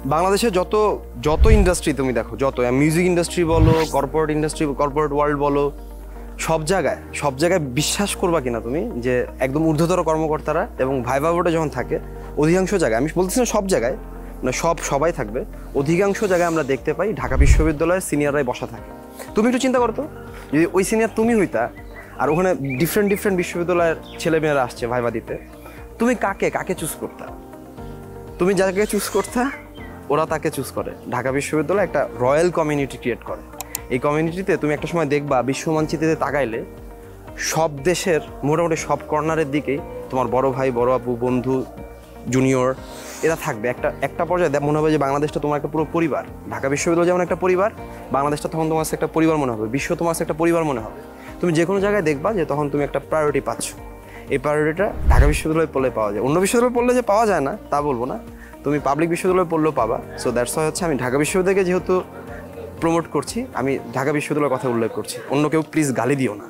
বাংলাদেশে যত যত ইন্ডাস্ট্রি তুমি দেখো, যত মিউজিক ইন্ডাস্ট্রি বলো, কর্পোরেট ইন্ডাস্ট্রি, কর্পোরেট ওয়ার্ল্ড বলো, সব জায়গায় বিশ্বাস করবা কিনা তুমি যে একদম ঊর্ধ্বতর কর্মকর্তারা এবং ভাইভা বোর্ডে যখন থাকে, অধিকাংশ জায়গায়, আমি বলতেছি না সব জায়গায়, মানে সবাই থাকবে, অধিকাংশ জায়গায় আমরা দেখতে পাই ঢাকা বিশ্ববিদ্যালয়ের সিনিয়ররাই বসা থাকে। তুমি একটু চিন্তা করতো, যদি ওই সিনিয়র তুমি হইতা আর ওখানে ডিফারেন্ট বিশ্ববিদ্যালয়ের ছেলেমেয়েরা আসছে ভাইভা দিতে, তুমি কাকে চুজ করতা? তুমি যাকে চুজ করতা ওরা তাকে চুজ করে। ঢাকা বিশ্ববিদ্যালয় একটা রয়্যাল কমিউনিটি ক্রিয়েট করে। এই কমিউনিটিতে তুমি একটা সময় দেখবা বিশ্ব মানচিত্রে তাকাইলে সব দেশের মোটামুটি সব কর্নারের দিকেই তোমার বড় ভাই, বড় আপু, বন্ধু, জুনিয়র এরা থাকবে। একটা পর্যায়ে মনে হবে যে বাংলাদেশটা তোমার একটা পুরো পরিবার। ঢাকা বিশ্ববিদ্যালয় যেমন একটা পরিবার, বাংলাদেশটা তখন তোমার কাছে একটা পরিবার মনে হবে, বিশ্ব তোমার কাছে একটা পরিবার মনে হবে। তুমি যে কোনো জায়গায় দেখবা যে তখন তুমি একটা প্রায়োরিটি পাচ্ছ। এই প্রায়োরিটিটা ঢাকা বিশ্ববিদ্যালয়ে পড়লে পাওয়া যায়। অন্য বিশ্ববিদ্যালয়ে পড়লে যে পাওয়া যায় না তা বলবো না, তুমি পাবলিক বিশ্ববিদ্যালয়ে পড়লেও পাবা। সো দ্যাটস ওয়াই হচ্ছে আমি ঢাকা বিশ্ববিদ্যালয়কে যেহেতু প্রমোট করছি, আমি ঢাকা বিশ্ববিদ্যালয়ের কথা উল্লেখ করছি। অন্য কেউ প্লিজ গালি দিও না।